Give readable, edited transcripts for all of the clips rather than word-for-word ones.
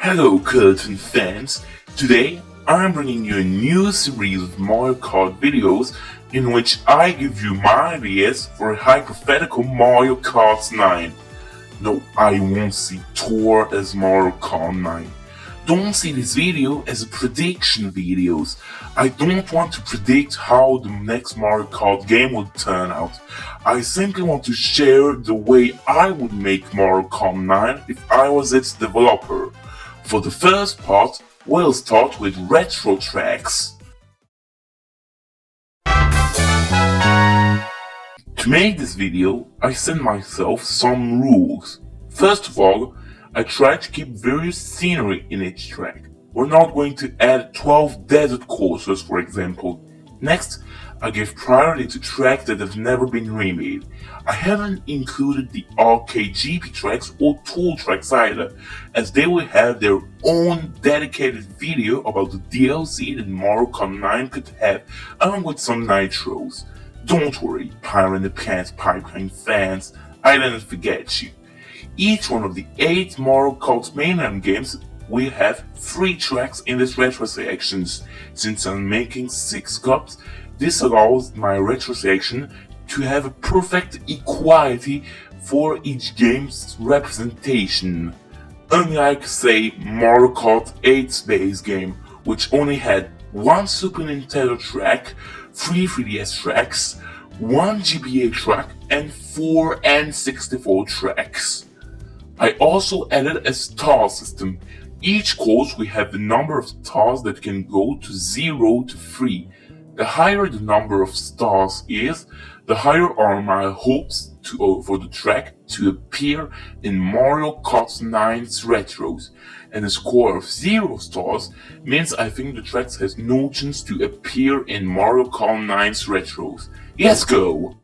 Hello Karted fans, today I'm bringing you a new series of Mario Kart videos in which I give you my ideas for a hypothetical Mario Kart 9. No, I won't see Tour as Mario Kart 9. Don't see this video as a prediction videos. I don't want to predict how the next Mario Kart game will turn out. I simply want to share the way I would make Mario Kart 9 if I was its developer. For the first part, we'll start with retro tracks. To make this video, I set myself some rules. First of all, I try to keep various scenery in each track. We're not going to add 12 desert courses, for example. Next, I give priority to tracks that have never been remade. I haven't included the arcade GP tracks or tool tracks either, as they will have their own dedicated video about the DLC that Mario Kart 9 could have, along with some nitros. Don't worry, Pyro and the Pants Pipeline fans, I didn't forget you. Each one of the 8 Mario Kart mainline games will have 3 tracks in this retro sections. Since I'm making 6 cups, this allows my retro section to have a perfect equality for each game's representation. Unlike, say, Mario Kart 8's base game, which only had 1 Super Nintendo track, 3 3DS tracks, 1 GBA track, and 4 N64 tracks. I also added a star system. Each course will have the number of stars that can go to 0 to 3. The higher the number of stars is, the higher are my hopes for the track to appear in Mario Kart 9's retros. And a score of 0 stars means I think the track has no chance to appear in Mario Kart 9's retros. Let's go!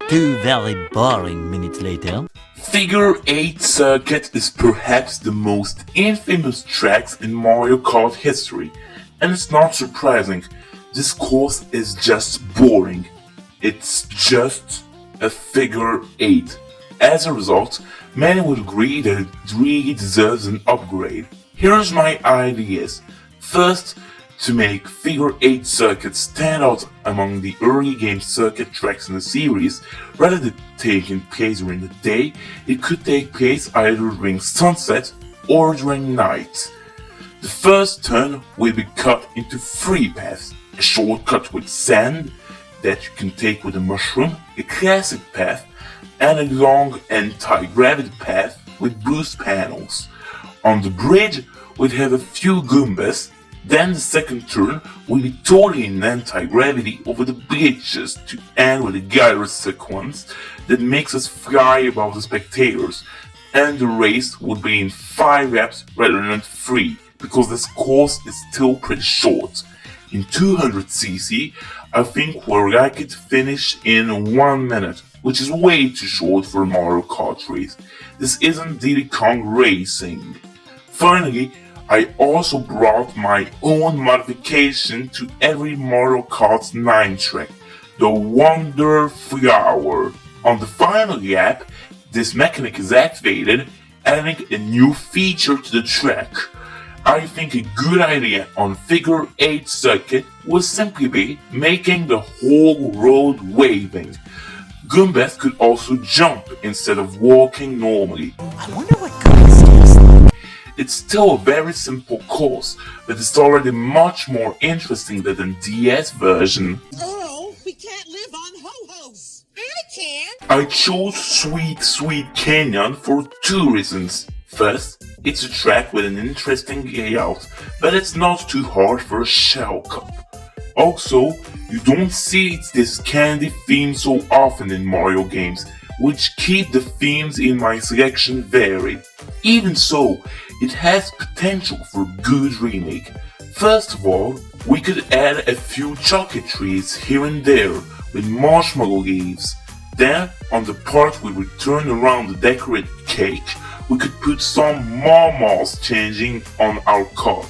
2 very boring minutes later. Figure 8 Circuit is perhaps the most infamous tracks in Mario Kart history, and it's not surprising. This course is just boring. It's just a figure 8. As a result, many would agree that it really deserves an upgrade. Here's my ideas. First, to make Figure 8 Circuit stand out among the early game circuit tracks in the series, rather than taking place during the day, it could take place either during sunset or during night. The first turn will be cut into 3 paths: a shortcut with sand that you can take with a mushroom, a classic path, and a long anti-gravity path with boost panels. On the bridge, we'll have a few Goombas. Then the second turn will be totally in anti-gravity over the bridges to end with a gyro sequence that makes us fly above the spectators, and the race will be in 5 laps rather than 3, because this course is still pretty short. In 200cc, I think we're likely to finish in 1 minute, which is way too short for a Mario Kart race. This isn't Diddy Kong racing. Finally, I also brought my own modification to every Mario Kart 9 track, the Wonder Flower. On the final lap, this mechanic is activated, adding a new feature to the track. I think a good idea on Figure 8 Circuit would simply be making the whole road waving. Goombas could also jump instead of walking normally. I wonder what Goombas tastes like. It's still a very simple course, but it's already much more interesting than the DS version. Oh, we can't live on ho-hos. I can. I chose Sweet Sweet Canyon for 2 reasons. First, it's a track with an interesting layout, but it's not too hard for a shell cup. Also, you don't see this candy theme so often in Mario games, which keep the themes in my selection varied. Even so, it has potential for a good remake. First of all, we could add a few chocolate trees here and there with marshmallow leaves. Then, on the part where we turn around the decorated cake, we could put some marbles changing on our card.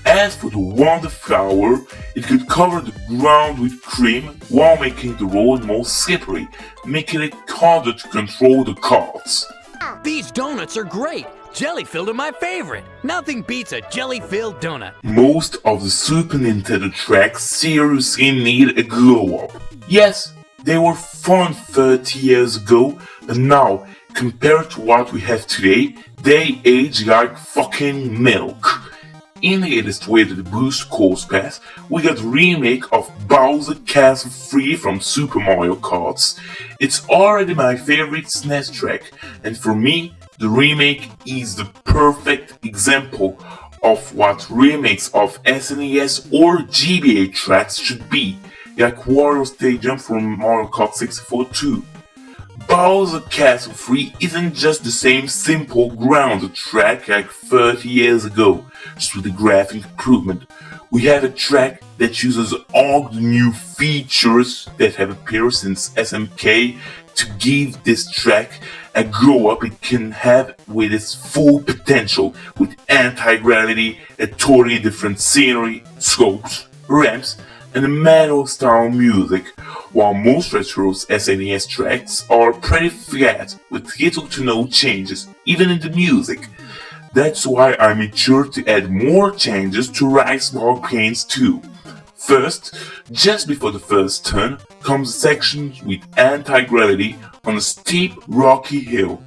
As for the Wonder Flower, it could cover the ground with cream while making the road more slippery, making it harder to control the carts. These donuts are great. Jelly-filled are my favorite. Nothing beats a jelly-filled donut. Most of the Super Nintendo tracks seriously need a glow-up. Yes, they were fun 30 years ago, but now, compared to what we have today, they age like fucking milk. In the latest way to the Boost Course Pass, we got a remake of Bowser Castle 3 from Super Mario Kart. It's already my favorite SNES track, and for me, the remake is the perfect example of what remakes of SNES or GBA tracks should be, like Wario Stadium from Mario Kart 64 2. Bowser Castle 3 isn't just the same simple grounded track like 30 years ago, just with a graphic improvement. We have a track that uses all the new features that have appeared since SMK to give this track a glow up it can have with its full potential, with anti-gravity, a totally different scenery, scopes, ramps, and a metal style music, while most Retro's SNES tracks are pretty flat with little to no changes, even in the music. That's why I made sure to add more changes to Rice Ball Plains 2. First, just before the first turn, comes a section with anti-gravity on a steep rocky hill.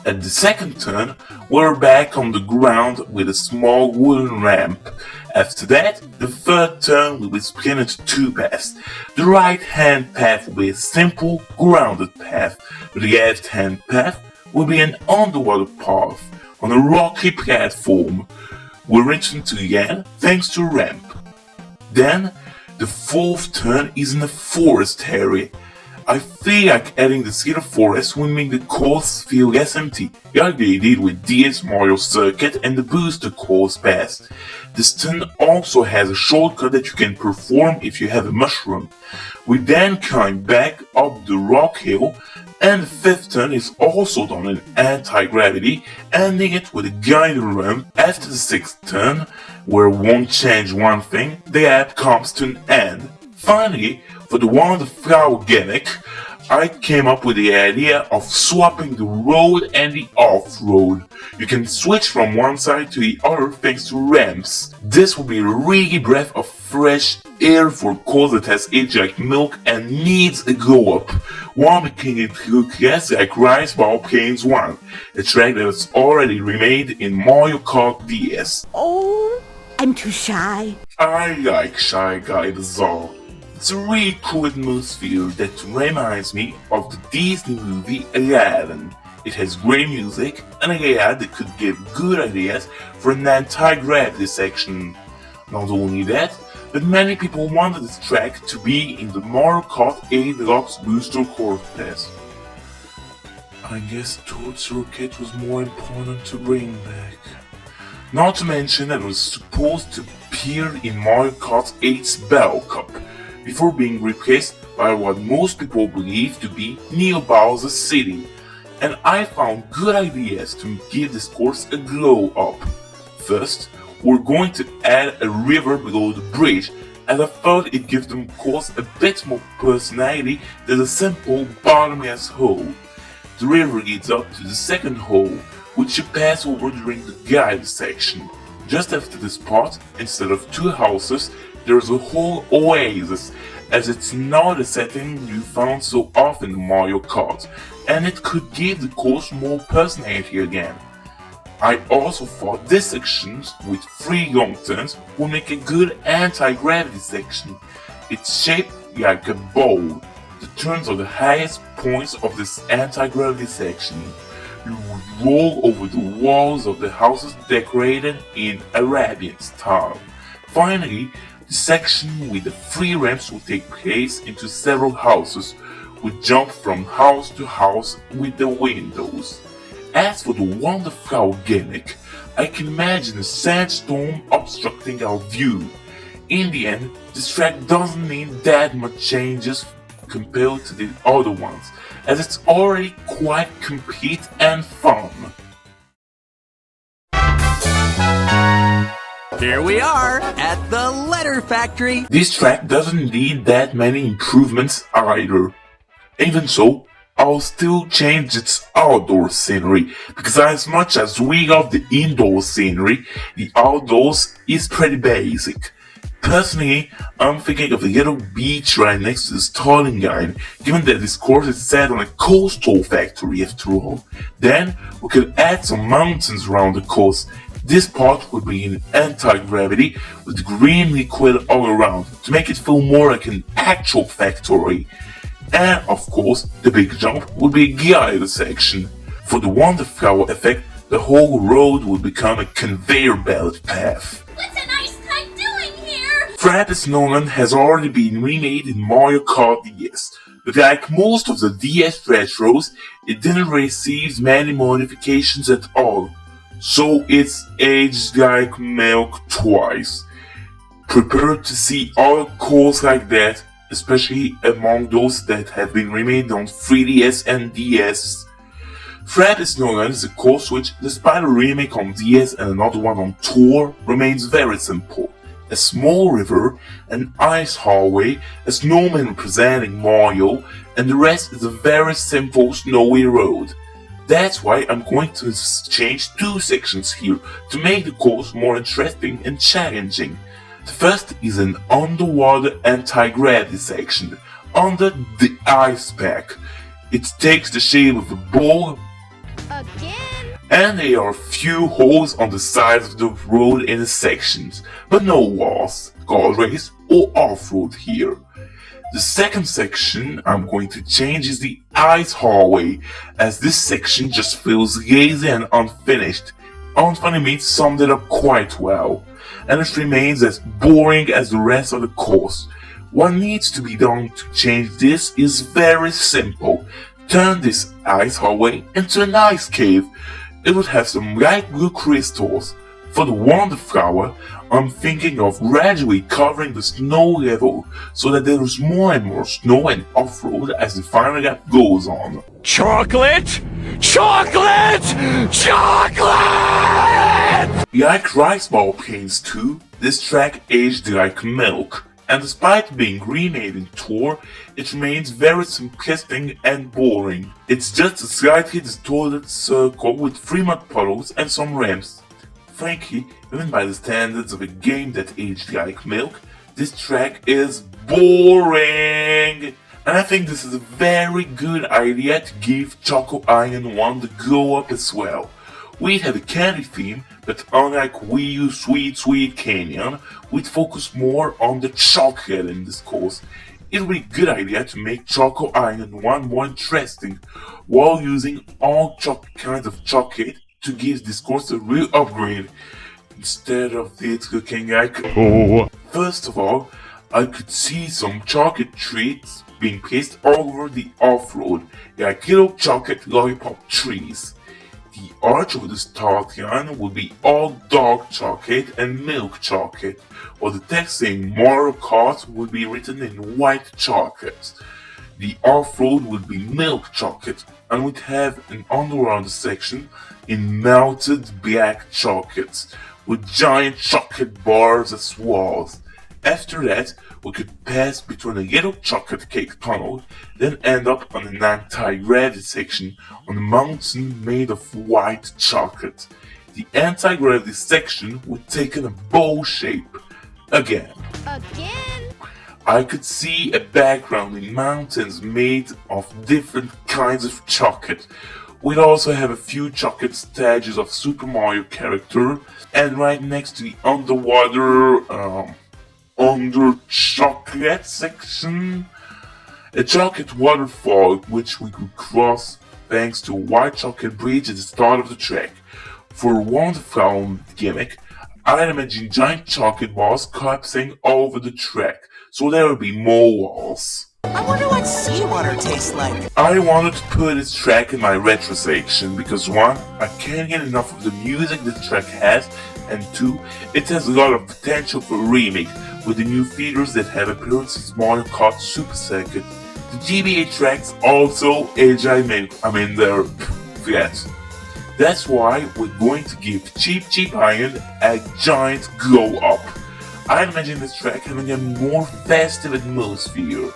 At the second turn, we're back on the ground with a small wooden ramp. After that, the third turn will be split into two paths. The right-hand path will be a simple, grounded path. The left-hand path will be an underwater path on a rocky platform. We return to the end thanks to a ramp. Then, the fourth turn is in a forest area. I feel like adding the cedar forest will make the course feel less empty, like they did with DS Mario Circuit and the Booster Course Pass. This turn also has a shortcut that you can perform if you have a mushroom. We then climb back up the rock hill, and the fifth turn is also done in anti-gravity, ending it with a guided ramp. After the sixth turn, where we won't change one thing, the app comes to an end. Finally, for the one on the flower gimmick, I came up with the idea of swapping the road and the off-road. You can switch from one side to the other thanks to ramps. This will be a really breath of fresh air for a course that has aged like milk and needs a glow up, while making it look less like Rice Ball Plains 1, a track that was already remade in Mario Kart DS. Oh, I'm too shy. I like Shy Guy Bazaar. It's a really cool atmosphere that reminds me of the Disney movie Aladdin. It has great music and a layout that could give good ideas for an anti-gravity section. Not only that, but many people wanted this track to be in the Mario Kart 8 Deluxe Booster Course Pass. I guess Toad's Rocket was more important to bring back. Not to mention that it was supposed to appear in Mario Kart 8's Battle Cup, before being replaced by what most people believe to be Neo Bowser City, and I found good ideas to give this course a glow up. First, we're going to add a river below the bridge, as I thought it gives the course a bit more personality than a simple bottomless hole. The river leads up to the second hole, which you pass over during the guide section. Just after this part, instead of two houses, there's a whole oasis, as it's not a setting you found so often in Mario Kart, and it could give the course more personality again. I also thought this section, with 3 long turns, would make a good anti-gravity section. It's shaped like a bowl. The turns are the highest points of this anti-gravity section. You would roll over the walls of the houses decorated in Arabian style. Finally, the section with the 3 ramps will take place into several houses. We jump from house to house with the windows. As for the Wonderflower gimmick, I can imagine a sandstorm obstructing our view. In the end, this track doesn't need that much changes compared to the other ones, as it's already quite complete and fun. Here we are at the Letter Factory. This track doesn't need that many improvements either. Even so, I'll still change its outdoor scenery, because as much as we love the indoor scenery, the outdoors is pretty basic. Personally, I'm thinking of a little beach right next to the starting line, given that this course is set on a coastal factory after all. Then, we could add some mountains around the course. This part would be in anti-gravity with green liquid all around to make it feel more like an actual factory. And of course, the big jump would be a guided section. For the Wonder Flower effect, the whole road would become a conveyor belt path. What's an ice kite doing here? Trappist Nolan has already been remade in Mario Kart DS, but like most of the DS retros, it didn't receive many modifications at all. So it's aged like milk twice. Prepare to see other cores like that, especially among those that have been remade on 3DS and DS. Trappist Nolan is a course which, despite a remake on DS and another one on Tour, remains very simple. A small river, an ice hallway, a snowman representing Mario, and the rest is a very simple snowy road. That's why I'm going to change two sections here to make the course more interesting and challenging. The first is an underwater anti-gravity section, under the ice pack. It takes the shape of a ball, and there are a few holes on the sides of the road in the sections, but no walls, guardrails, or off-road here. The second section I'm going to change is the ice hallway, as this section just feels lazy and unfinished. Unfunny Meat summed it up quite well, and it remains as boring as the rest of the course. What needs to be done to change this is very simple. Turn this ice hallway into an ice cave. It would have some light blue crystals. For the Wonder Flower, I'm thinking of gradually covering the snow level so that there is more and more snow and off-road as the final lap goes on. Chocolate! Chocolate! Chocolate! Like Rice Ball Plains 2, this track aged like milk, and despite being remade in Tour, it remains very simplistic and boring. It's just a slightly distorted circle with 3 mud puddles and some ramps. Frankly, even by the standards of a game that aged like milk, this track is boring! And I think this is a very good idea to give Choco Island 1 the glow up as well. We'd have a candy theme, but unlike Wii U Sweet Sweet Canyon, we'd focus more on the chocolate in this course. It would be a good idea to make Choco Island 1 more interesting, while using all kinds of chocolate to give this course a real upgrade, instead of it looking like First of all, I could see some chocolate treats being placed all over the off-road, like little chocolate lollipop trees. The arch of the start line would be all dark chocolate and milk chocolate, while the text saying Mario Kart would be written in white chocolate. The off-road would be milk chocolate, and would have an underground section in melted black chocolate, with giant chocolate bars as walls. After that, we could pass between a little chocolate cake tunnel, then end up on an anti-gravity section on a mountain made of white chocolate. The anti-gravity section would take on a bow shape. Again. I could see a background in mountains made of different kinds of chocolate. We'd also have a few chocolate statues of Super Mario character, and right next to the underwater, under chocolate section, a chocolate waterfall which we could cross thanks to a white chocolate bridge at the start of the track. For a Wonderful gimmick, I'd imagine giant chocolate balls collapsing over the track, so there would be more walls. I wonder what seawater tastes like. I wanted to put this track in my retro section because 1, I can't get enough of the music this track has, and 2, it has a lot of potential for a remake with the new features that have appeared since Mario Kart Super Circuit. The GBA tracks also age I mean they're flat. That's why we're going to give Cheap Iron a giant glow up. I imagine this track having a more festive atmosphere.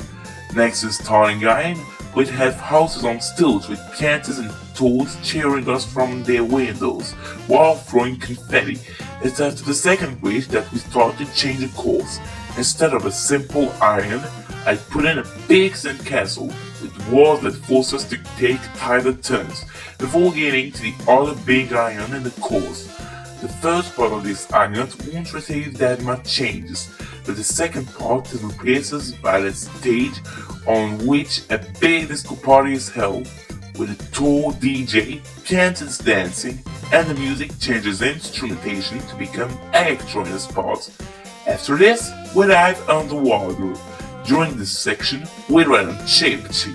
Next to the starting line, we'd have houses on stilts with cannons and toads cheering us from their windows while throwing confetti. It's after the second week that we started to change the course. Instead of a simple island, I put in a big sandcastle with walls that force us to take tighter turns before getting to the other big island in the course. The first part of this island won't receive that much changes, but the second part is replaced by the stage on which a big disco party is held, with a tall DJ, cannons dancing, and the music changes instrumentation to become electro in the spots. After this, we dive underwater. During this section, we ride on chips.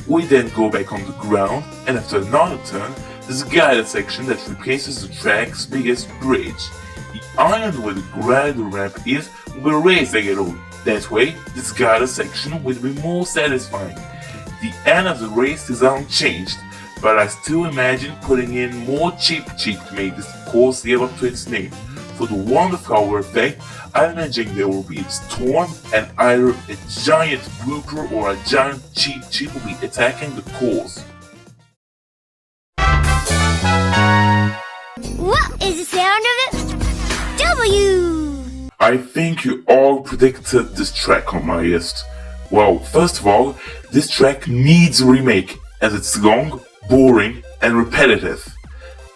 We then go back on the ground, and after another turn, there's a guided section that replaces the track's biggest bridge. The island where the guided ramp is will be raised a little. That way, this guided section will be more satisfying. The end of the race is unchanged, but I still imagine putting in more chip to make this course live up to its name. For the wonderful effect, I imagine there will be a storm and either a giant blooper or a giant chip will be attacking the course. What is the sound of it? W! I think you all predicted this track on my list. Well, first of all, this track needs a remake as it's long, boring, and repetitive.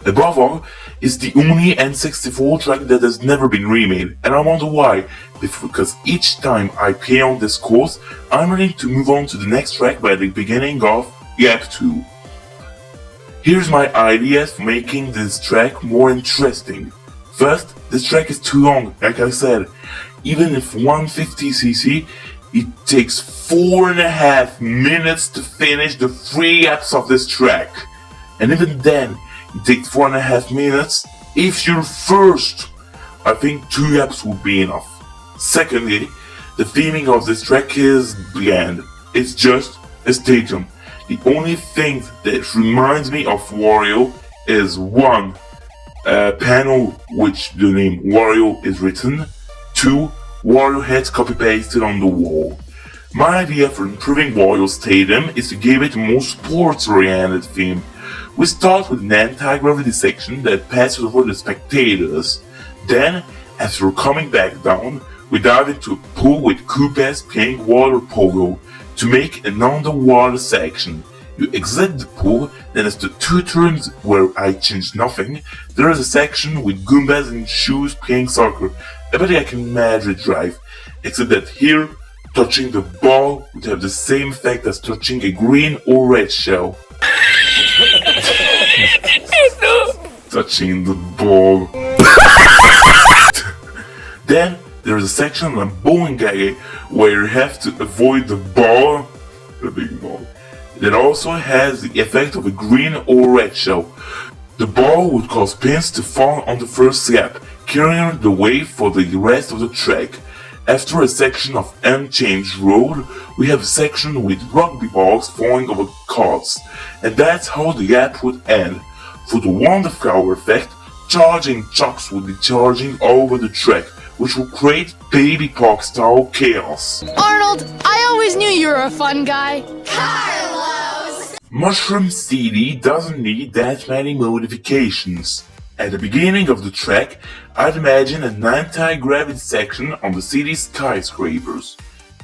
Above all, it's the only N64 track that has never been remade, and I wonder why, because each time I play on this course, I'm ready to move on to the next track by the beginning of Gap 2. Here's my ideas for making this track more interesting. First, this track is too long, like I said. Even if 150cc, it takes 4.5 minutes to finish the 3 laps of this track. And even then, it takes 4.5 minutes if you're first. I think 2 laps would be enough. Secondly, the theming of this track is bland. It's just a stadium. The only thing that reminds me of Wario is 1. A panel which the name Wario is written. 2. Wario heads copy-pasted on the wall. My idea for improving Wario Stadium is to give it a more sports-oriented theme. We start with an anti-gravity section that passes over the spectators. Then, after coming back down, we dive into a pool with Koopas playing water polo to make an underwater section. You exit the pool, then after 2 turns where I change nothing, there is a section with Goombas in shoes playing soccer. I bet I can Madrid drive, except that here, touching the ball would have the same effect as touching a green or red shell. Touching the ball. Then there is a section on a bowling alley where you have to avoid the ball, the big ball. That also has the effect of a green or red shell. The ball would cause pins to fall on the first lap, clearing the way for the rest of the track. After a section of unchanged road, we have a section with rugby balls falling over carts, and that's how the lap would end. For the Wonderflower effect, charging trucks would be charging all over the track, which will create baby park style chaos. Arnold, I always knew you were a fun guy. Mushroom CD doesn't need that many modifications. At the beginning of the track, I'd imagine an anti-gravity section on the city's skyscrapers.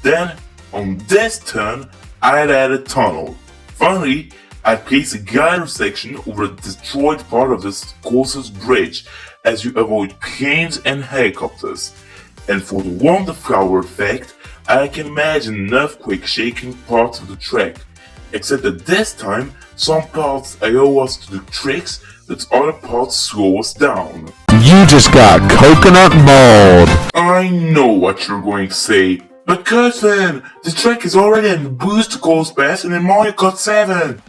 Then, on this turn, I'd add a tunnel. Finally, I'd place a glider section over the destroyed part of the course's bridge, as you avoid planes and helicopters. And for the Wonderflower effect, I can imagine an earthquake shaking parts of the track. Except that this time, some parts allow us to do tricks, but other parts slow us down. You just got coconut mold. I know what you're going to say, but Curtin, the track is already in the Booster Course Pass and in Mario Kart 7.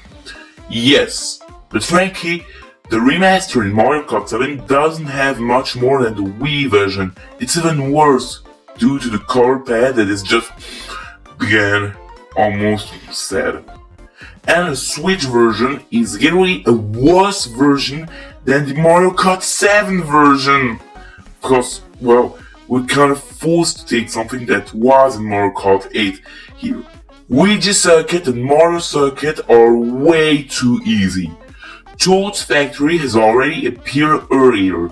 Yes, but frankly, the remaster in Mario Kart 7 doesn't have much more than the Wii version. It's even worse, due to the color pad that is just bland, almost sad. And the Switch version is literally a worse version than the Mario Kart 7 version. Because, well, we're kind of forced to take something that was in Mario Kart 8 here. Luigi Circuit and Mario Circuit are way too easy. Toad's Factory has already appeared earlier.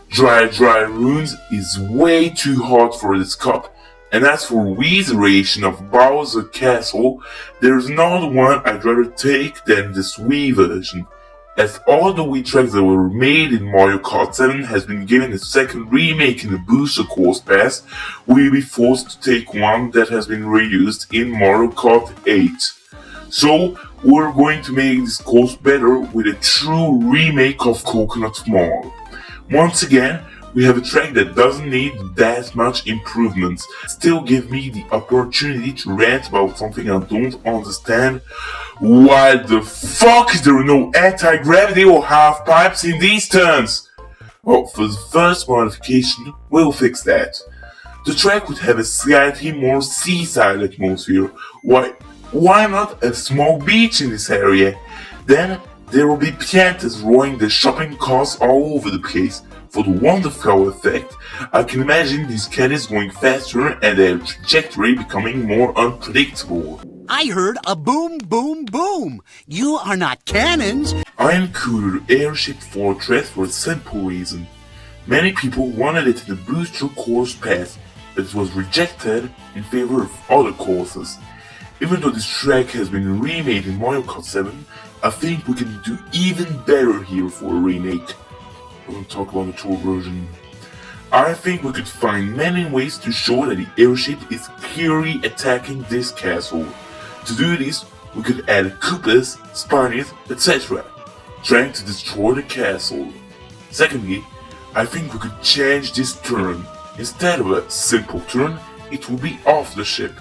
Dry Ruins is way too hard for this cup. And as for Wii's variation of Bowser Castle, there's not one I'd rather take than this Wii version. As all the Wii tracks that were made in Mario Kart 7 has been given a second remake in the Booster Course Pass, we'll be forced to take one that has been reused in Mario Kart 8. So, we're going to make this course better with a true remake of Coconut Mall. Once again, we have a track that doesn't need that much improvements. Still give me the opportunity to rant about something I don't understand. Why the fuck is there no anti-gravity or half pipes in these turns? Well, for the first modification, we'll fix that. The track would have a slightly more seaside atmosphere. Why not a small beach in this area? Then there will be piantas rowing their shopping carts all over the place. For the Wonderflower effect, I can imagine these caddies going faster and their trajectory becoming more unpredictable. I heard a boom, boom, boom. You are not cannons. I included Airship Fortress for a simple reason. Many people wanted it in the Booster Course Pass, but it was rejected in favor of other courses. Even though this track has been remade in Mario Kart 7, I think we can do even better here for a remake. We're going to talk about the tour version. I think we could find many ways to show that the airship is clearly attacking this castle. To do this, we could add Koopas, Spinies, etc., trying to destroy the castle. Secondly, I think we could change this turn. Instead of a simple turn, it would be off the ship.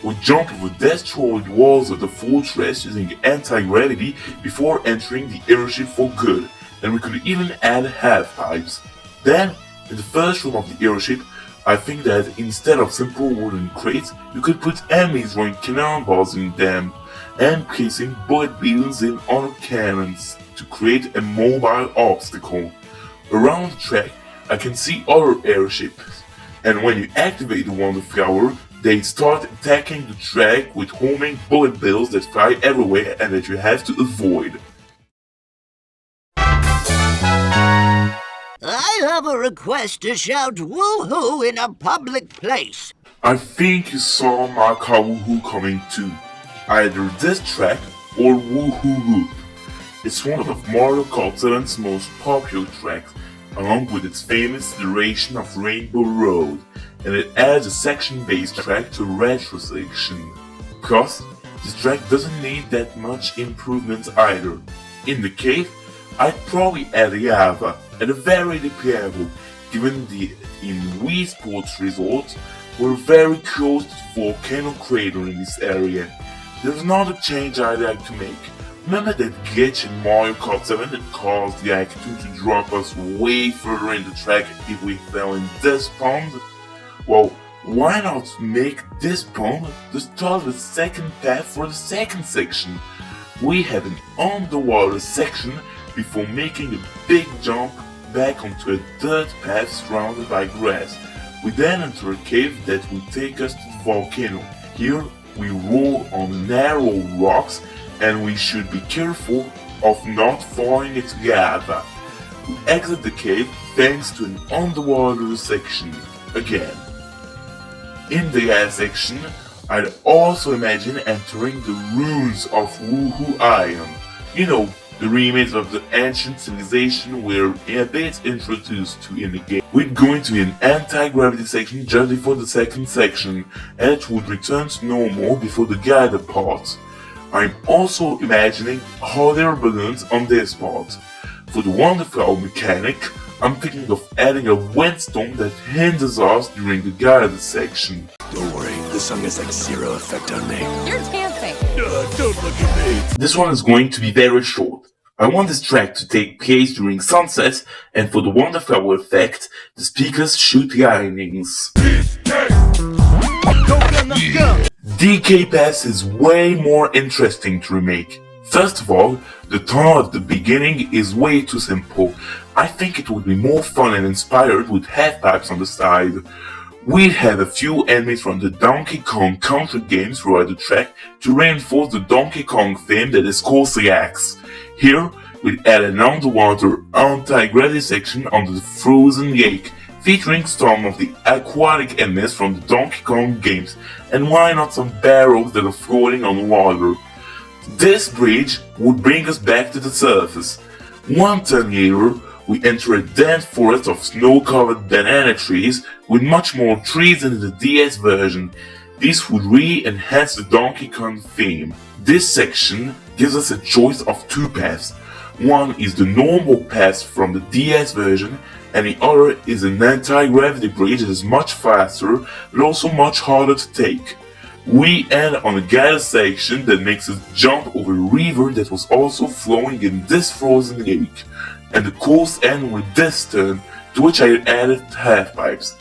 We jump over destroyed walls of the fortress using anti-gravity before entering the airship for good. And we could even add half-pipes. Then, in the first room of the airship, I think that instead of simple wooden crates, you could put enemies throwing cannonballs in them, and placing bullet bills in other cannons to create a mobile obstacle. Around the track, I can see other airships, and when you activate the Wonder Flower, they start attacking the track with homing bullet bills that fly everywhere and that you have to avoid. I have a request to shout woohoo in a public place. I think you saw my car woohoo coming too. Either this track or Woohoo Loop. It's one of Mario Kart 7's most popular tracks, along with its famous iteration of Rainbow Road, and it adds a section-based track to retro section. Plus, this track doesn't need that much improvement either. In the cave, I'd probably add lava at a very deep level, given in Wii Sports Resort, we're very close to the volcano crater in this area. There's another change I'd like to make. Remember that glitch in Mario Kart 7 that caused the Ike-2 to drop us way further in the track if we fell in this pond? Well, why not make this pond the start of the second path for the second section? We have an underwater section before making a big jump back onto a dirt path surrounded by grass. We then enter a cave that will take us to the volcano. Here we roll on narrow rocks and we should be careful of not falling into lava. We exit the cave thanks to an underwater section again. In the last section, I'd also imagine entering the ruins of Woohoo Island. You know, the remains of the ancient civilization we're a bit introduced to in the game. We're going to be an anti-gravity section just before the second section, and it would return to normal before the glider part. I'm also imagining hot air balloons on this part. For the Wonderflower mechanic, I'm thinking of adding a windstorm that hinders us during the glider section. Don't worry, the song has like zero effect on me. You're dancing. Don't look at me. This one is going to be very short. I want this track to take place during sunset, and for the Wonderflower effect, the speakers shoot lightnings. DK Pass is way more interesting to remake. First of all, the tunnel at the beginning is way too simple. I think it would be more fun and inspired with half pipes on the side. We have a few enemies from the Donkey Kong Country games throughout the track to reinforce the Donkey Kong theme that is closely acts. Here, we add an underwater anti-gravity section under the frozen lake, featuring some of the aquatic enemies from the Donkey Kong games, and why not some barrels that are floating on water. This bridge would bring us back to the surface. One turn later, we enter a dense forest of snow-covered banana trees with much more trees than in the DS version. This would really enhance the Donkey Kong theme. This section gives us a choice of two paths. One is the normal path from the DS version, and the other is an anti-gravity bridge that is much faster but also much harder to take. We end on a guided section that makes us jump over a river that was also flowing in this frozen lake, and the course ends with this turn, to which I added half-pipes.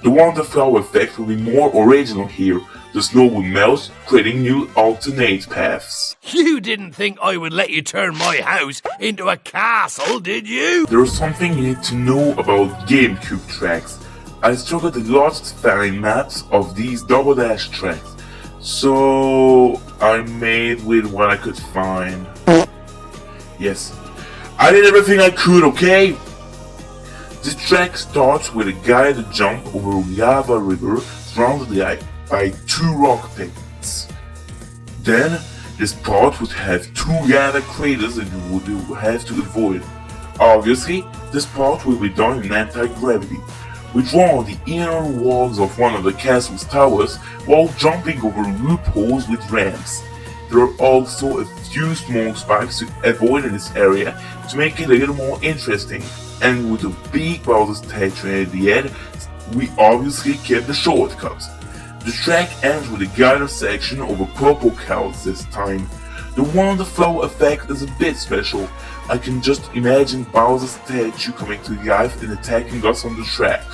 The Wonderflower effect will be more original here. The snow will melt, creating new alternate paths. You didn't think I would let you turn my house into a castle, did you? There is something you need to know about GameCube tracks. I struggled a lot to find maps of these Double Dash tracks, so I made with what I could find. Yes, I did everything I could, okay? This track starts with a guided jump over a lava river surrounded by two rock pits. Then, this part would have two lava craters that you would have to avoid. Obviously, this part will be done in anti-gravity. We draw on the inner walls of one of the castle's towers while jumping over loopholes with ramps. There are also a few small spikes to avoid in this area to make it a little more interesting. And with a big Bowser statue at the end, we obviously kept the shortcuts. The track ends with a guided section over purple clouds this time. The Wonderflower effect is a bit special. I can just imagine Bowser's statue coming to life and attacking us on the track.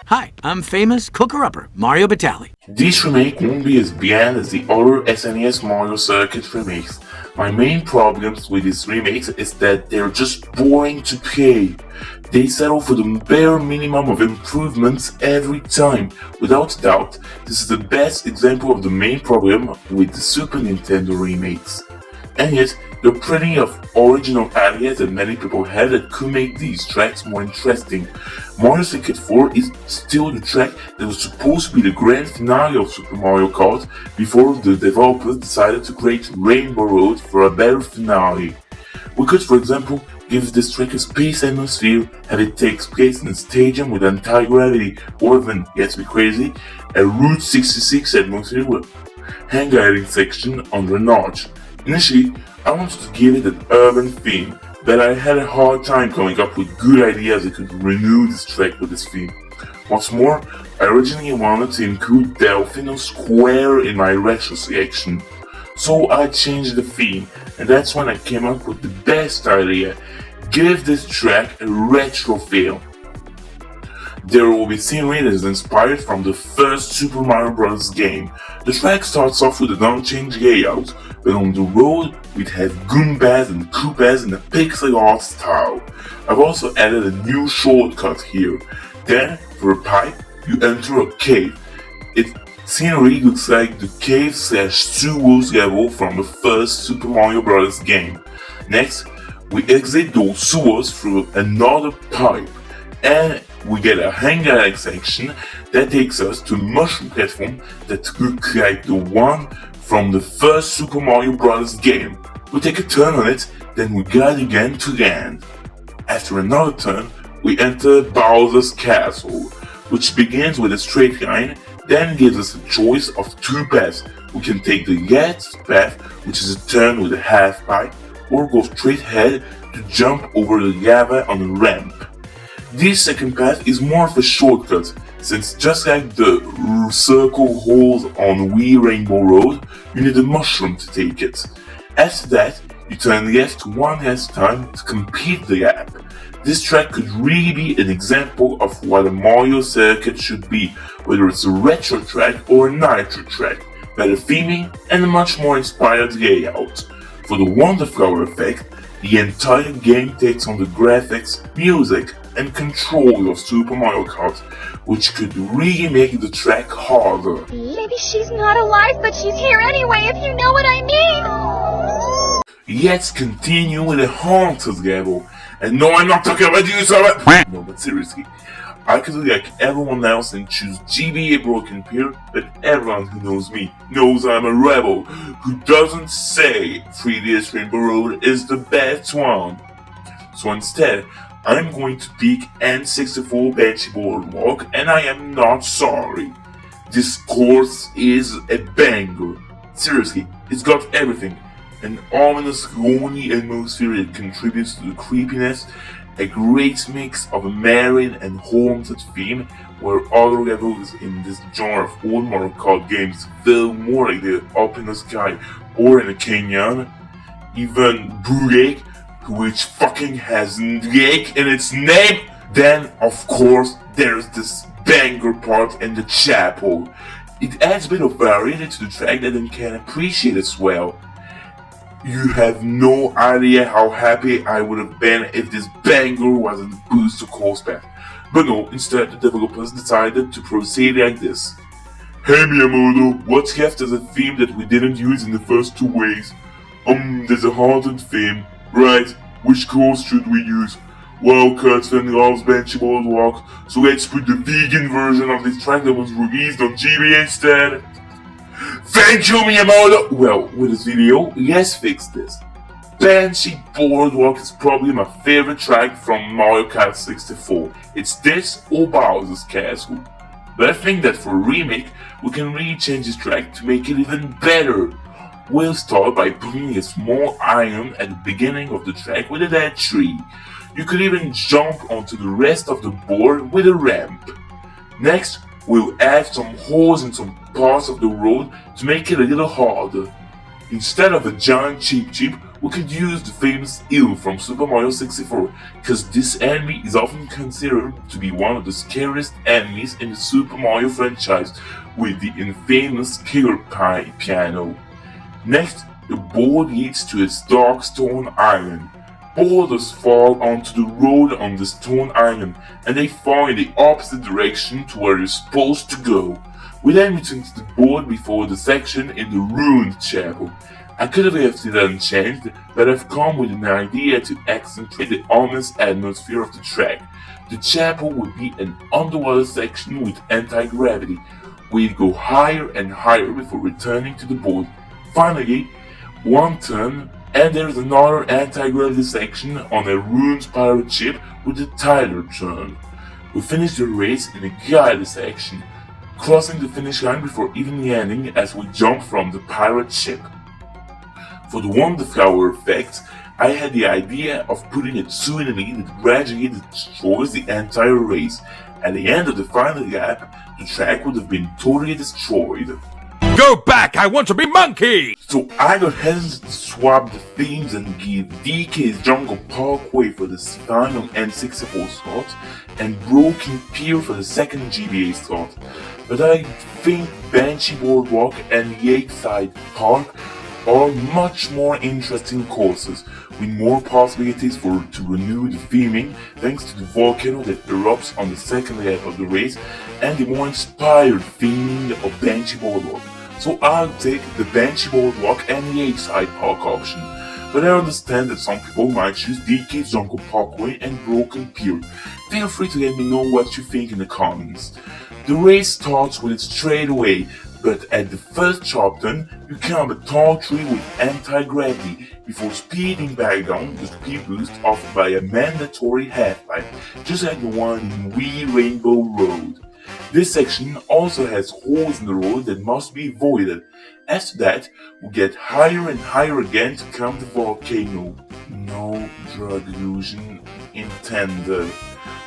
Hi, I'm famous cooker-upper, Mario Batali. This remake won't be as bland as the other SNES Mario Circuit remakes. My main problems with these remakes is that they're just boring to play. They settle for the bare minimum of improvements every time. Without doubt, this is the best example of the main problem with the Super Nintendo remakes. And yet, there are plenty of original ideas that many people have that could make these tracks more interesting. Mario Circuit 4 is still the track that was supposed to be the grand finale of Super Mario Kart before the developers decided to create Rainbow Road for a better finale. We could, for example, give this track a space atmosphere, have it takes place in a stadium with anti-gravity, or even, let's be crazy, a Route 66 atmosphere with hang gliding section under a notch. Initially, I wanted to give it an urban theme, but I had a hard time coming up with good ideas that could renew this track with this theme. What's more, I originally wanted to include Delfino Square in my retro selection. So I changed the theme, and that's when I came up with the best idea. Give this track a retro feel. There will be scenery that is inspired from the first Super Mario Bros. Game. The track starts off with an unchanged layout, but on the road we'd have Goombas and Koopas in a pixel art style. I've also added a new shortcut here. Then, for a pipe, you enter a cave. Its scenery looks like the cave/sewers level from the first Super Mario Bros. Game. Next, we exit those sewers through another pipe, and we get a hang-gliding section that takes us to a mushroom platform that looks like the one from the first Super Mario Bros. Game. We take a turn on it, then we glide again to land. After another turn, we enter Bowser's Castle, which begins with a straight line, then gives us a choice of two paths. We can take the left path, which is a turn with a half pipe, or go straight ahead to jump over the lava on a ramp. This second path is more of a shortcut, since just like the circle holes on Wii Rainbow Road, you need a mushroom to take it. After that, you turn left one last time to complete the lap. This track could really be an example of what a Mario Circuit should be, whether it's a retro track or a nitro track, better theming and a much more inspired layout. For the Wonderflower effect, The entire game takes on the graphics, music, and control of Super Mario Kart, which could really make the track harder. Maybe she's not alive, but she's here anyway, if you know what I mean! Let's continue with the Haunted level. And no, I'm not talking about you, so no, but seriously, I could be like everyone else and choose GBA Broken Peer, but everyone who knows me knows I'm a rebel who doesn't say 3DS Rainbow Road is the best one. So instead, I'm going to pick N64 Banshee Boardwalk, and I am not sorry. This course is a banger. Seriously, it's got everything. An ominous, lonely atmosphere that contributes to the creepiness, a great mix of a marine and haunted theme, where other levels in this genre of old Mario Kart games feel more like they're up in the sky or in a canyon. Even Blue Lake, which fucking has Lake in its name. Then, of course, there's this banger part in the chapel. It adds a bit of variety to the track that I can appreciate as well. You have no idea how happy I would have been if this banger wasn't a boost to course path. But no, instead the developers decided to proceed like this. Hey Miyamoto, what's left as a theme that we didn't use in the first two ways? There's a haunted theme. Right, which course should we use? Well, Kurtzman loves Banshee Boardwalk, so let's put the vegan version of this track that was released on GBA instead. Thank you, Miyamoto! Well, with this video, let's fix this. Banshee Boardwalk is probably my favorite track from Mario Kart 64. It's this or Bowser's Castle. But I think that for a remake, we can really change this track to make it even better. We'll start by putting a small island at the beginning of the track with a dead tree. You could even jump onto the rest of the board with a ramp. Next, we'll add some holes in some parts of the road to make it a little harder. Instead of a giant Cheep, we could use the famous eel from Super Mario 64, cause this enemy is often considered to be one of the scariest enemies in the Super Mario franchise, with the infamous Killer Piano. Next, the board leads to its dark stone island. Boulders fall onto the road on the stone island, and they fall in the opposite direction to where you're supposed to go. We then return to the board before the section in the ruined chapel. I could have left it unchanged, but I've come with an idea to accentuate the ominous atmosphere of the track. The chapel would be an underwater section with anti-gravity. We'd go higher and higher before returning to the board. Finally, one turn, and there's another anti-gravity section on a ruined pirate ship with a tighter turn. We finish the race in a guided section, crossing the finish line before even landing as we jump from the pirate ship. For the Wonder Flower effect, I had the idea of putting a tsunami that gradually destroys the entire race. At the end of the final lap, the track would have been totally destroyed. Go back! I want to be monkey! So I got hesitant to swap the themes and give DK's Jungle Parkway for the final N64 slot and Broken Pier for the second GBA slot. But I think Banshee Boardwalk and Lakeside Park are much more interesting courses, with more possibilities to renew the theming thanks to the volcano that erupts on the second lap of the race and the more inspired theming of Banshee Boardwalk. So I'll take the Banshee Boardwalk and Lakeside Park option. But I understand that some people might choose DK's Jungle Parkway and Broken Pier. Feel free to let me know what you think in the comments. The race starts with a straightaway, but at the first sharp turn, you climb a tall tree with anti-gravity before speeding back down the speed boost offered by a mandatory half-pipe, just like the one in Wii Rainbow Road. This section also has holes in the road that must be avoided. After that, we get higher and higher again to climb the volcano. No drug illusion intended.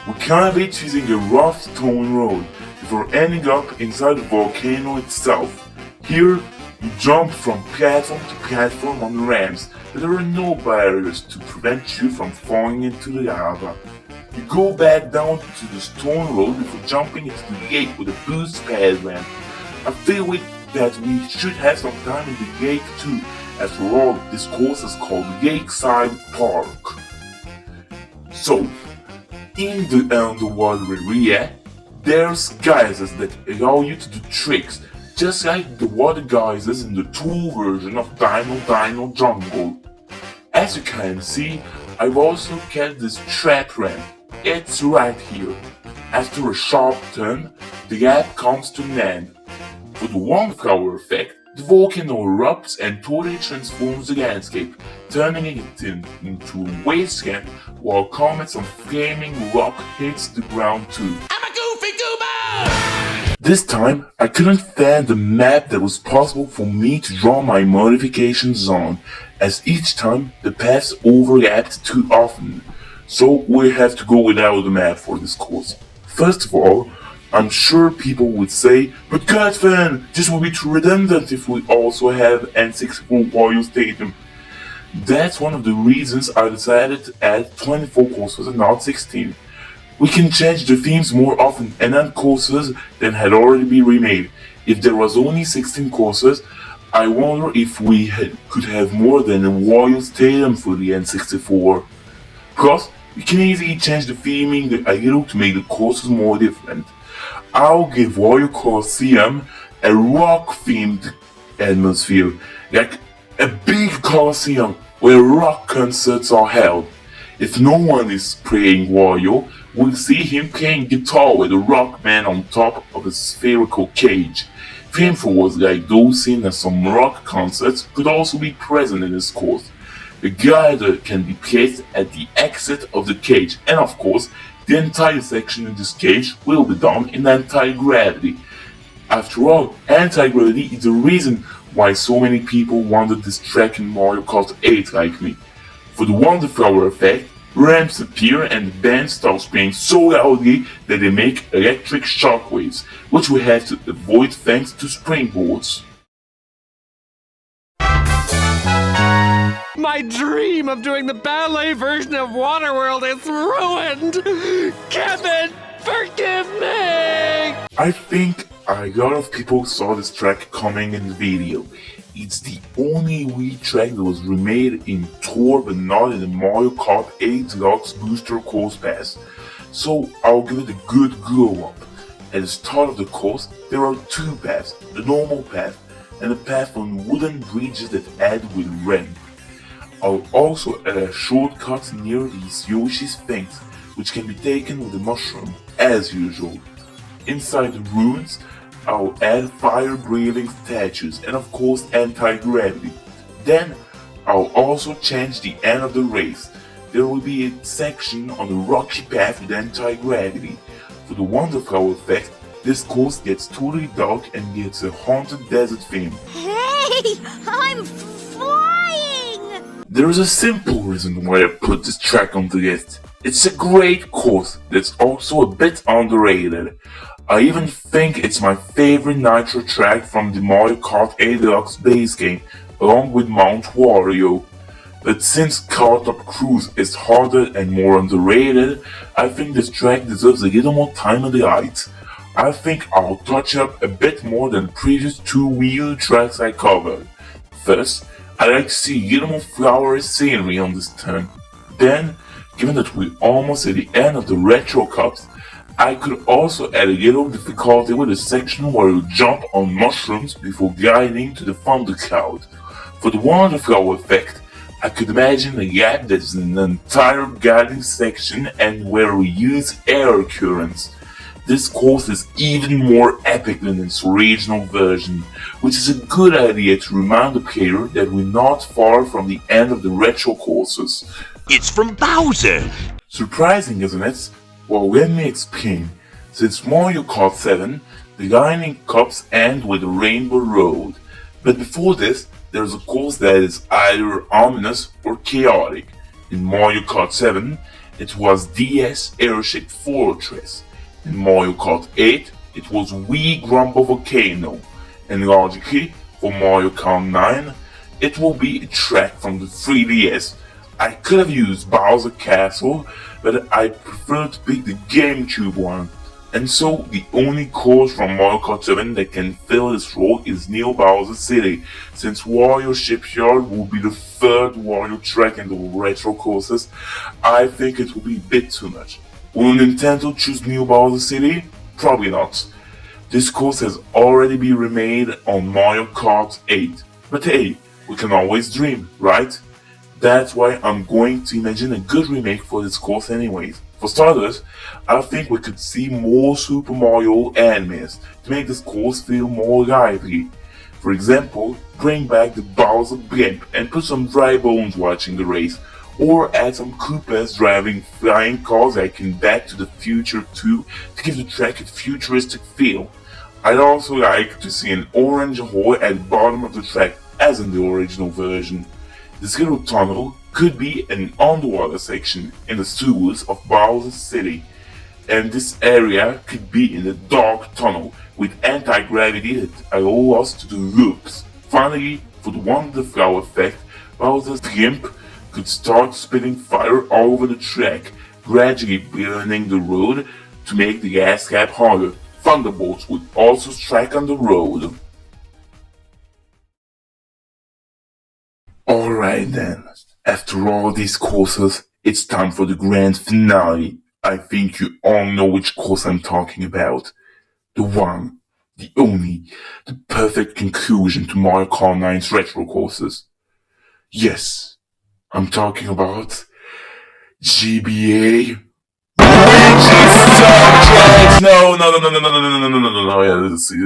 We climb it using a rough stone road before ending up inside the volcano itself. Here, you jump from platform to platform on the ramps, but there are no barriers to prevent you from falling into the lava. You go back down to the stone road before jumping into the gate with a boost pad ramp. I feel that we should have some time in the gate too, After all, this course is called Lakeside Park. So, in the underwater area, there's geysers that allow you to do tricks, just like the water geysers in the 2 version of Dino Jungle. As you can see, I've also kept this trap ramp. It's right here. After a sharp turn, the gap comes to an end. For the Wildflower effect, the volcano erupts and totally transforms the landscape, turning it into a wasteland while comets of flaming rock hits the ground too. I'm a goofy goober! This time, I couldn't find the map that was possible for me to draw my modifications on, as each time the paths overlapped too often. So we have to go without a map for this course. First of all, I'm sure people would say, but Catfan, this will be too redundant if we also have N64 Wario Stadium. That's one of the reasons I decided to add 24 courses and not 16. We can change the themes more often and add courses that had already been remade. If there was only 16 courses, I wonder if we could have more than a Wario Stadium for the N64. Plus, you can easily change the theming a little to make the courses more different. I'll give Mario Colosseum a rock-themed atmosphere, like a big Colosseum where rock concerts are held. If no one is playing Wario, we'll see him playing guitar with a rock man on top of a spherical cage. Flamethrowers like those seen at some rock concerts could also be present in this course. The glider can be placed at the exit of the cage, and of course, the entire section in this cage will be done in anti-gravity. After all, anti-gravity is the reason why so many people wanted this track in Mario Kart 8 like me. For the Wonderflower effect, ramps appear and the band starts playing so loudly that they make electric shockwaves, which we have to avoid thanks to springboards. My dream of doing the ballet version of Waterworld is ruined! Kevin, forgive me! I think a lot of people saw this track coming in the video. It's the only Wii track that was remade in Tour but not in the Mario Kart 8 Deluxe Booster Course Pass. So I'll give it a good glow up. At the start of the course, there are 2 paths, the normal path and a path on wooden bridges that add with ramp. I'll also add a shortcut near these Yoshi Sphinx, which can be taken with a mushroom, as usual. Inside the ruins, I'll add fire-breathing statues and of course anti-gravity. Then, I'll also change the end of the race. There will be a section on the rocky path with anti-gravity. For the Wonderflower effect, this course gets totally dark and gets a haunted desert theme. Hey, I'm flying! There is a simple reason why I put this track on the list. It's a great course that's also a bit underrated. I even think it's my favorite Nitro track from the Mario Kart 8 Deluxe base game, along with Mount Wario. But since Kart Up Cruise is harder and more underrated, I think this track deserves a little more time in the light. I think I'll touch up a bit more than the previous 2 Wii U tracks I covered. First, I like to see a little more flowery scenery on this turn. Then, given that we're almost at the end of the Retro Cups, I could also add a little difficulty with a section where you jump on mushrooms before gliding to the thundercloud. For the Wonderflower effect, I could imagine a gap that is an entire gliding section and where we use air currents. This course is even more epic than its original version, which is a good idea to remind the player that we're not far from the end of the retro courses. It's from Bowser! Surprising, isn't it? Well, let me explain. Since Mario Kart 7, the Lightning Cups end with a Rainbow Road. But before this, there's a course that is either ominous or chaotic. In Mario Kart 7, it was DS Airship Fortress. In Mario Kart 8, it was Wii Grumble Volcano. And logically, for Mario Kart 9, it will be a track from the 3DS. I could have used Bowser Castle, but I prefer to pick the GameCube one. And so the only course from Mario Kart 7 that can fill this role is Neo Bowser City, since Wario Shipyard will be the third Wario track in the retro courses. I think it will be a bit too much. Will Nintendo choose Neo Bowser City? Probably not. This course has already been remade on Mario Kart 8. But hey, we can always dream, right? That's why I'm going to imagine a good remake for this course anyways. For starters, I think we could see more Super Mario animes to make this course feel more lively. For example, bring back the Bowser Blimp and put some dry bones watching the race, or add some Koopas driving flying cars like in Back to the Future 2 to give the track a futuristic feel. I'd also like to see an orange hole at the bottom of the track as in the original version. This little tunnel could be an underwater section in the sewers of Bowser City, and this area could be in a dark tunnel with anti-gravity that allows us to do loops. Finally, for the Wonder Flower effect, Bowser's Blimp could start spitting fire all over the track, gradually burning the road to make the gas cap harder. Thunderbolts would also strike on the road. Alright then, after all these courses, it's time for the grand finale. I think you all know which course I'm talking about. The one, the only, the perfect conclusion to Mario Kart 9's retro courses. Yes, I'm talking about GBA. No,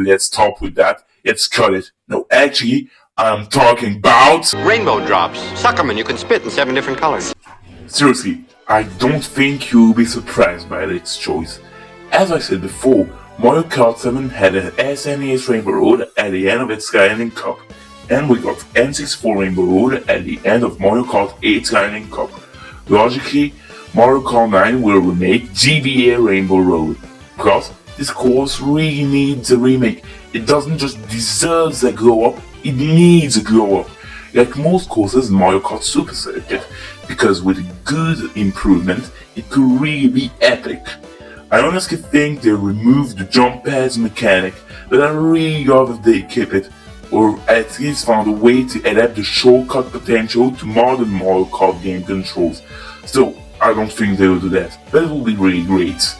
let's stop with that. Let's cut it. No, actually, I'm talking about rainbow drops. Suck 'em and you can spit in 7 different colors. Seriously, I don't think you'll be surprised by its choice. As I said before, Mario Kart 7 had an SNES Rainbow Road at the end of its Lightning Cup, and we got N64 Rainbow Road at the end of Mario Kart 8's Lightning Cup. Logically, Mario Kart 9 will remake GBA Rainbow Road. Plus, this course really needs a remake. It doesn't just deserve a glow up, it needs a glow up. Like most courses in Mario Kart Super Circuit, because with a good improvement, it could really be epic. I honestly think they removed the jump pads mechanic, but I really love if they keep it, or at least found a way to adapt the shortcut potential to modern Mario Kart game controls. Still, I don't think they will do that, but it will be really great.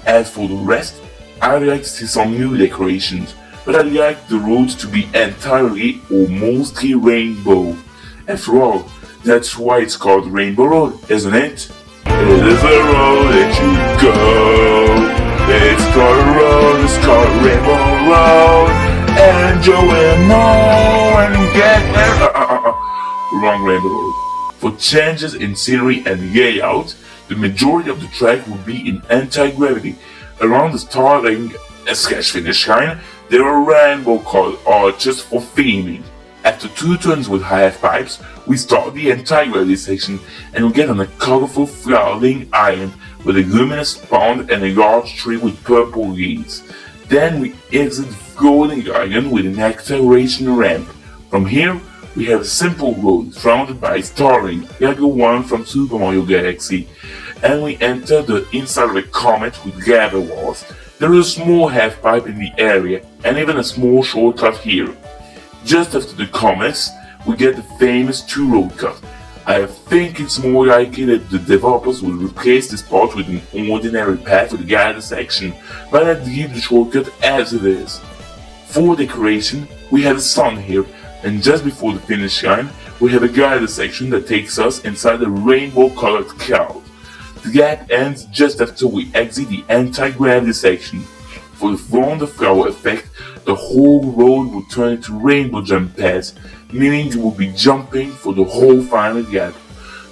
As for the rest, I'd like to see some new decorations, but I'd like the roads to be entirely or mostly rainbow. After all, that's why it's called Rainbow Road, isn't it? It is a road that you go. It's called a road, it's called Rainbow Road. And you will know when you get there. Wrong Rainbow Road. For changes in scenery and layout, the majority of the track will be in anti-gravity. Around the starting /finish line, there are rainbow-colored arches for theming. After 2 turns with half pipes, we start the anti-gravity section and we get on a colorful floating island with a luminous pond and a large tree with purple leaves. Then we exit the floating island with an acceleration ramp. From here, we have a simple road surrounded by starring like the one from Super Mario Galaxy, and we enter the inside of a comet with lava walls. There is a small half pipe in the area, and even a small shortcut here. Just after the comets, we get the famous 2-road cut. I think it's more likely that the developers will replace this part with an ordinary path for the guided section, but I'd leave the shortcut as it is. For decoration, we have a sun here, and just before the finish line, we have a guided section that takes us inside a rainbow-colored cloud. The gap ends just after we exit the anti-gravity section. For the Wonder Flower effect, the whole road will turn into rainbow jump pads, meaning you will be jumping for the whole final gap.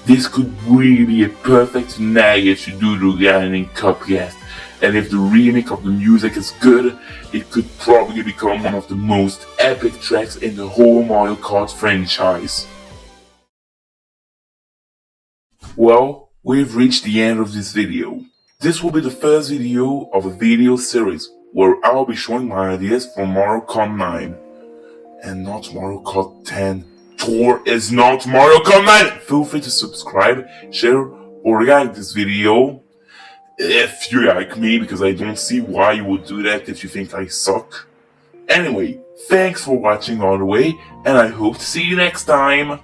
This could really be a perfect finale if you do the Lightning Cup last, and if the remake of the music is good, it could probably become one of the most epic tracks in the whole Mario Kart franchise. Well, we've reached the end of this video. This will be the first video of a video series where I'll be showing my ideas for Mario Kart 9 and not Mario Kart 10. Tour is not Mario Kart 9! Feel free to subscribe, share, or like this video. If you like me, because I don't see why you would do that if you think I suck. Anyway, thanks for watching all the way, and I hope to see you next time.